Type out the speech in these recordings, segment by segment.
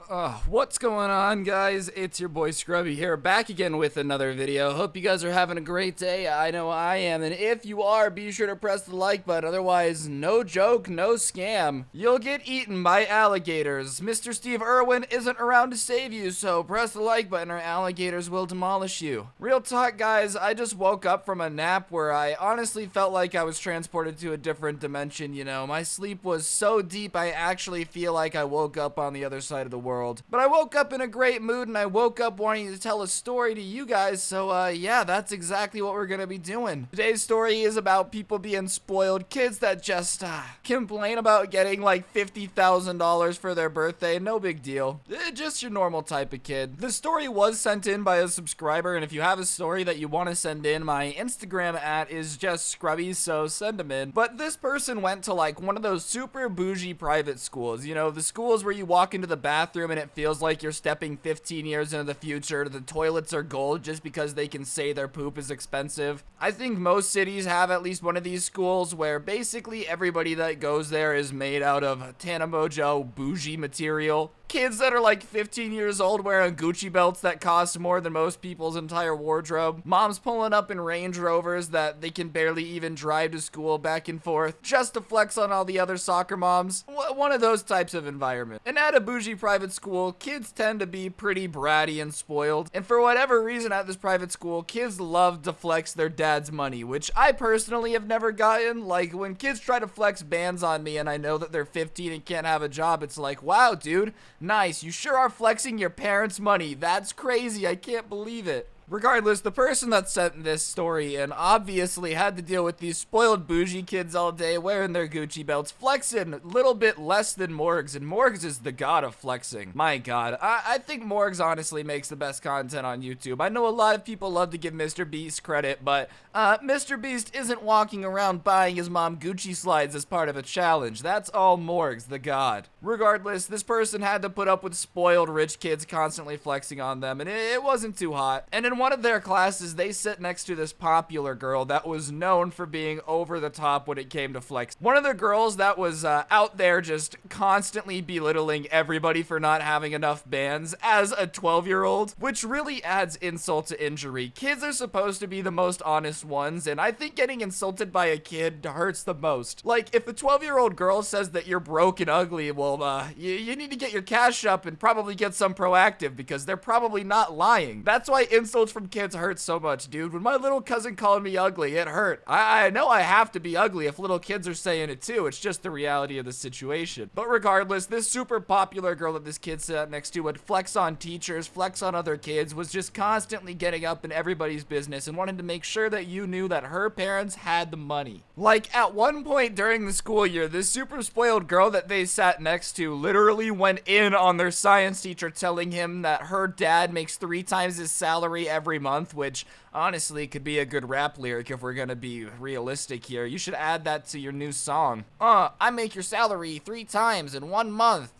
What's going on, guys? It's your boy Scrubby here, back again with another video. Hope you guys are having a great day. I know I am, and if you are, be sure to press the like button. Otherwise, no joke, no scam. You'll get eaten by alligators. Mr. Steve Irwin isn't around to save you, so press the like button or alligators will demolish you. Real talk, guys, I just woke up from a nap where I honestly felt like I was transported to a different dimension, you know. My sleep was so deep, I actually feel like I woke up on the other side of the world. But I woke up in a great mood, and I woke up wanting to tell a story to you guys, so yeah, that's exactly what we're gonna be doing. Today's story is about people being spoiled, kids that just complain about getting like $50,000 for their birthday. No big deal. Just your normal type of kid. The story was sent in by a subscriber, and if you have a story that you want to send in, my Instagram @ is just Scrubby, so send them in. But this person went to like one of those super bougie private schools, you know, the schools where you walk into the bathroom and it feels like you're stepping 15 years into the future. The toilets are gold just because they can say their poop is expensive. I think most cities have at least one of these schools where basically everybody that goes there is made out of Tana Mojo bougie material. Kids that are like 15 years old wearing Gucci belts that cost more than most people's entire wardrobe. Moms pulling up in Range Rovers that they can barely even drive to school back and forth just to flex on all the other soccer moms. One of those types of environment. And at a bougie private school, kids tend to be pretty bratty and spoiled. And for whatever reason at this private school, kids love to flex their dad's money, which I personally have never gotten. Like when kids try to flex bands on me and I know that they're 15 and can't have a job, it's like, wow, dude. Nice, you sure are flexing your parents' money. That's crazy, I can't believe it. Regardless, the person that sent this story in obviously had to deal with these spoiled bougie kids all day wearing their Gucci belts, flexing a little bit less than Morgs, and Morgs is the god of flexing. My god, I think Morgs honestly makes the best content on YouTube. I know a lot of people love to give Mr. Beast credit, but Mr. Beast isn't walking around buying his mom Gucci slides as part of a challenge. That's all Morgs, the god. Regardless, this person had to put up with spoiled rich kids constantly flexing on them, and it wasn't too hot. And in one of their classes, they sit next to this popular girl that was known for being over the top when it came to flex. One of the girls that was out there just constantly belittling everybody for not having enough bands as a 12-year-old, which really adds insult to injury. Kids are supposed to be the most honest ones, and I think getting insulted by a kid hurts the most. Like, if a 12-year-old girl says that you're broke and ugly, well, you need to get your cash up and probably get some proactive because they're probably not lying. That's why insults from kids hurt so much, dude. When my little cousin called me ugly, it hurt. I know I have to be ugly if little kids are saying it too. It's just the reality of the situation. But regardless, this super popular girl that this kid sat next to would flex on teachers, flex on other kids, was just constantly getting up in everybody's business and wanted to make sure that you knew that her parents had the money. Like, at one point during the school year, this super spoiled girl that they sat next to literally went in on their science teacher, telling him that her dad makes 3 times his salary every month, which honestly could be a good rap lyric if we're gonna be realistic here. You should add that to your new song. I make your salary 3 times in 1 month.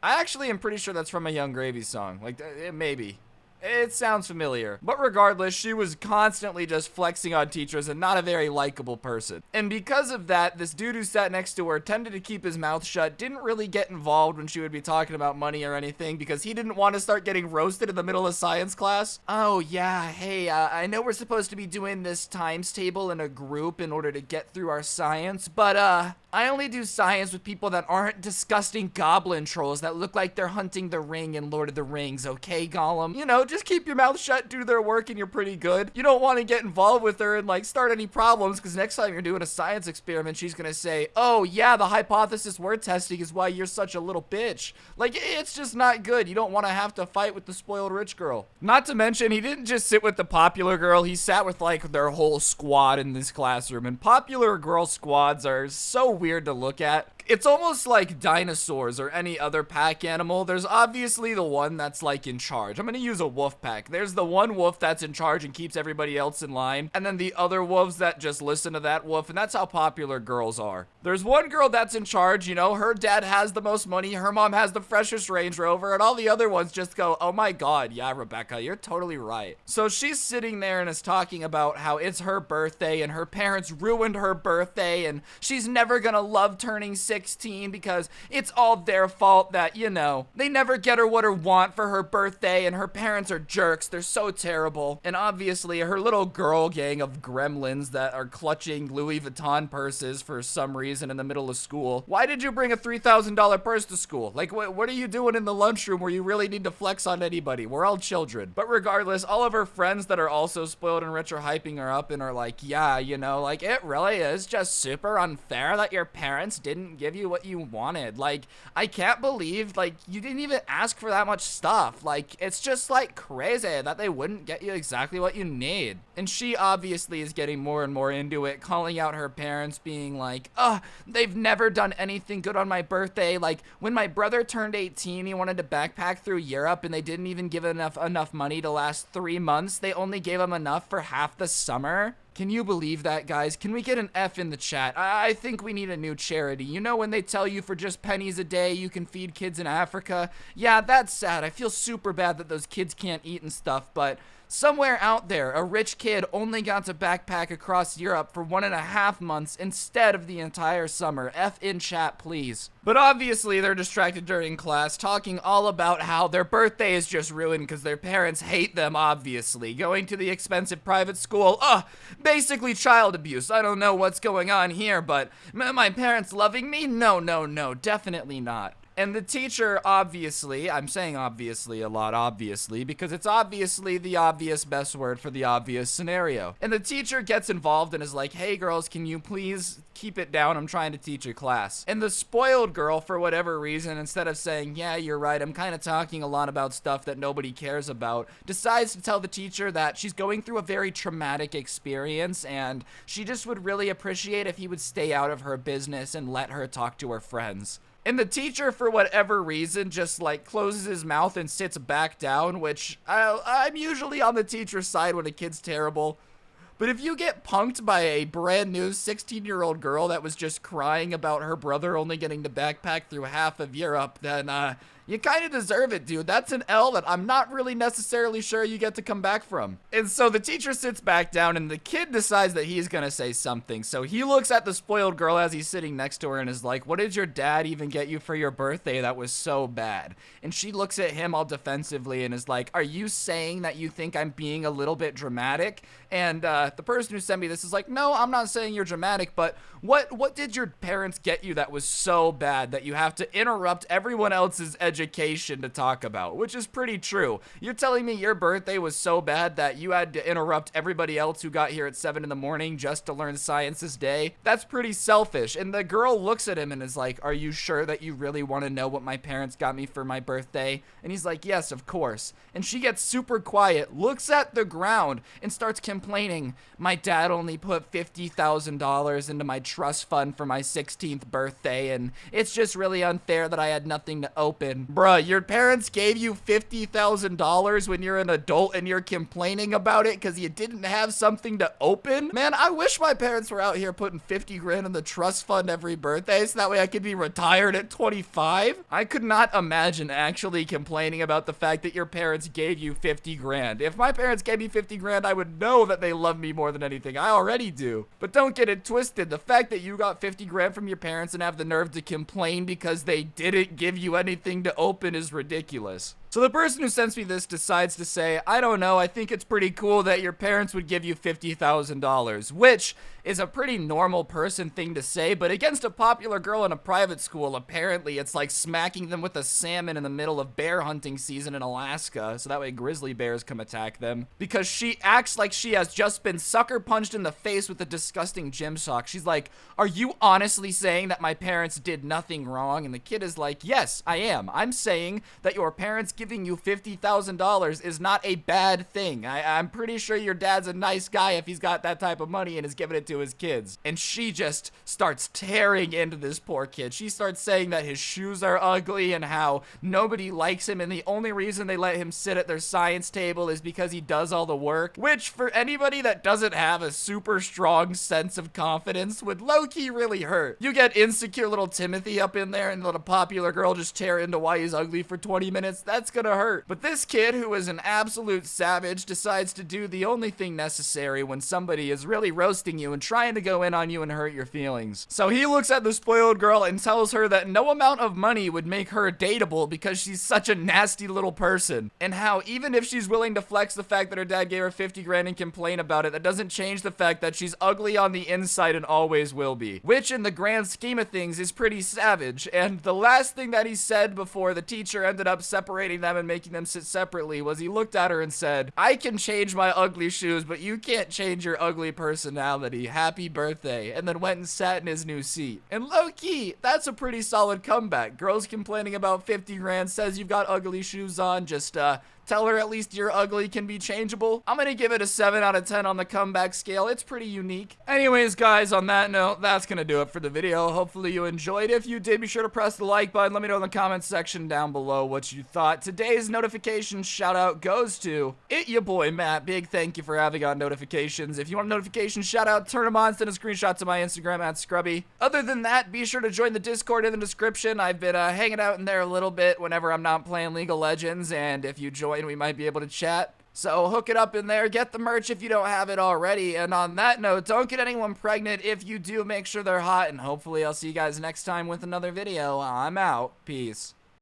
I actually am pretty sure that's from a Young Gravy song. Like, maybe. It sounds familiar. But regardless, she was constantly just flexing on teachers and not a very likable person. And because of that, this dude who sat next to her tended to keep his mouth shut, didn't really get involved when she would be talking about money or anything because he didn't want to start getting roasted in the middle of science class. Oh yeah, hey, I know we're supposed to be doing this times table in a group in order to get through our science, but I only do science with people that aren't disgusting goblin trolls that look like they're hunting the ring in Lord of the Rings, okay, Gollum? You know, just keep your mouth shut, do their work, and you're pretty good. You don't want to get involved with her and, like, start any problems, because next time you're doing a science experiment, she's gonna say, oh, yeah, the hypothesis we're testing is why you're such a little bitch. Like, it's just not good. You don't want to have to fight with the spoiled rich girl. Not to mention, he didn't just sit with the popular girl, he sat with, like, their whole squad in this classroom, and popular girl squads are so weird to look at. It's almost like dinosaurs or any other pack animal. There's obviously the one that's like in charge. I'm gonna use a wolf pack. There's the one wolf that's in charge and keeps everybody else in line, and then the other wolves that just listen to that wolf, and that's how popular girls are. There's one girl that's in charge, you know, her dad has the most money, her mom has the freshest Range Rover, and all the other ones just go, oh my god, yeah, Rebecca, you're totally right. So she's sitting there and is talking about how it's her birthday and her parents ruined her birthday and she's never gonna love turning 6 16 because it's all their fault that, you know, they never get her what her want for her birthday and her parents are jerks. They're so terrible. And obviously her little girl gang of gremlins that are clutching Louis Vuitton purses for some reason in the middle of school. Why did you bring a $3,000 purse to school? Like, what are you doing in the lunchroom where you really need to flex on anybody? We're all children. But regardless, all of her friends that are also spoiled and rich are hyping her up and are like, yeah, you know, like, it really is just super unfair that your parents didn't give you what you wanted. Like, I can't believe, like, you didn't even ask for that much stuff. Like, it's just, like, crazy that they wouldn't get you exactly what you need. And she obviously is getting more and more into it, calling out her parents, being like, they've never done anything good on my birthday. Like, when my brother turned 18, he wanted to backpack through Europe, and they didn't even give enough money to last 3 months. They only gave him enough for half the summer. Can you believe that, guys? Can we get an F in the chat? I think we need a new charity. You know when they tell you for just pennies a day you can feed kids in Africa? Yeah, that's sad. I feel super bad that those kids can't eat and stuff, but somewhere out there, a rich kid only got to backpack across Europe for 1.5 months instead of the entire summer. F in chat, please. But obviously, they're distracted during class, talking all about how their birthday is just ruined because their parents hate them, obviously. Going to the expensive private school, basically child abuse. I don't know what's going on here, but my parents loving me? No, definitely not. And the teacher, obviously, I'm saying obviously a lot, obviously, because it's obviously the obvious best word for the obvious scenario. And the teacher gets involved and is like, hey girls, can you please keep it down? I'm trying to teach a class. And the spoiled girl, for whatever reason, instead of saying, yeah, you're right, I'm kind of talking a lot about stuff that nobody cares about, decides to tell the teacher that she's going through a very traumatic experience and she just would really appreciate if he would stay out of her business and let her talk to her friends. And the teacher, for whatever reason, just like closes his mouth and sits back down, which I'm usually on the teacher's side when a kid's terrible. But if you get punked by a brand new 16-year-old girl that was just crying about her brother only getting to backpack through half of Europe, then you kind of deserve it, dude. That's an L that I'm not really necessarily sure you get to come back from. And so the teacher sits back down and the kid decides that he's gonna say something. So he looks at the spoiled girl as he's sitting next to her and is like, what did your dad even get you for your birthday that was so bad? And she looks at him all defensively and is like, are you saying that you think I'm being a little bit dramatic? And the person who sent me this is like, no, I'm not saying you're dramatic, but what did your parents get you that was so bad that you have to interrupt everyone else's education to talk about? Which is pretty true. You're telling me your birthday was so bad that you had to interrupt everybody else who got here at 7 in the morning just to learn science this day? That's pretty selfish. And the girl looks at him and is like, are you sure that you really want to know what my parents got me for my birthday? And he's like, yes, of course. And she gets super quiet, looks at the ground, and starts complaining, my dad only put $50,000 into my trust fund for my 16th birthday, and it's just really unfair that I had nothing to open. Bruh, your parents gave you $50,000 when you're an adult and you're complaining about it because you didn't have something to open? Man, I wish my parents were out here putting 50 grand in the trust fund every birthday so that way I could be retired at 25. I could not imagine actually complaining about the fact that your parents gave you 50 grand. If my parents gave me 50 grand, I would know that they love me more than anything. I already do. But don't get it twisted. The fact that you got 50 grand from your parents and have the nerve to complain because they didn't give you anything to open is ridiculous. So the person who sends me this decides to say, I don't know, I think it's pretty cool that your parents would give you $50,000, which is a pretty normal person thing to say, but against a popular girl in a private school, apparently it's like smacking them with a salmon in the middle of bear hunting season in Alaska, so that way grizzly bears come attack them, because she acts like she has just been sucker punched in the face with a disgusting gym sock. She's like, are you honestly saying that my parents did nothing wrong? And the kid is like, yes, I am. I'm saying that your parents giving you $50,000 is not a bad thing. I'm pretty sure your dad's a nice guy if he's got that type of money and is giving it to his kids. And she just starts tearing into this poor kid. She starts saying that his shoes are ugly and how nobody likes him and the only reason they let him sit at their science table is because he does all the work, which for anybody that doesn't have a super strong sense of confidence would low-key really hurt. You get insecure little Timothy up in there and let a popular girl just tear into why he's ugly for 20 minutes. That's gonna hurt. But this kid, who is an absolute savage, decides to do the only thing necessary when somebody is really roasting you and trying to go in on you and hurt your feelings. So he looks at the spoiled girl and tells her that no amount of money would make her dateable because she's such a nasty little person. And how even if she's willing to flex the fact that her dad gave her 50 grand and complain about it, that doesn't change the fact that she's ugly on the inside and always will be. Which in the grand scheme of things is pretty savage. And the last thing that he said before the teacher ended up separating them and making them sit separately was he looked at her and said, "I can change my ugly shoes, but you can't change your ugly personality. Happy birthday." And then went and sat in his new seat. And low-key, that's a pretty solid comeback. Girls complaining about 50 grand, says you've got ugly shoes on, just tell her at least your ugly can be changeable. I'm gonna give it a 7 out of 10 on the comeback scale. It's pretty unique. Anyways, guys, on that note, that's gonna do it for the video. Hopefully you enjoyed. If you did, be sure to press the like button. Let me know in the comments section down below what you thought. Today's notification shout out goes to your boy Matt. Big thank you for having on notifications. If you want a notification shout out, turn them on. Send a screenshot to my Instagram at Scrubby. Other than that, be sure to join the Discord in the description. I've been hanging out in there a little bit whenever I'm not playing League of Legends, and if you join, we might be able to chat. So hook it up in there, get the merch if you don't have it already, and on that note, don't get anyone pregnant. If you do, make sure they're hot, and hopefully I'll see you guys next time with another video. I'm out. Peace.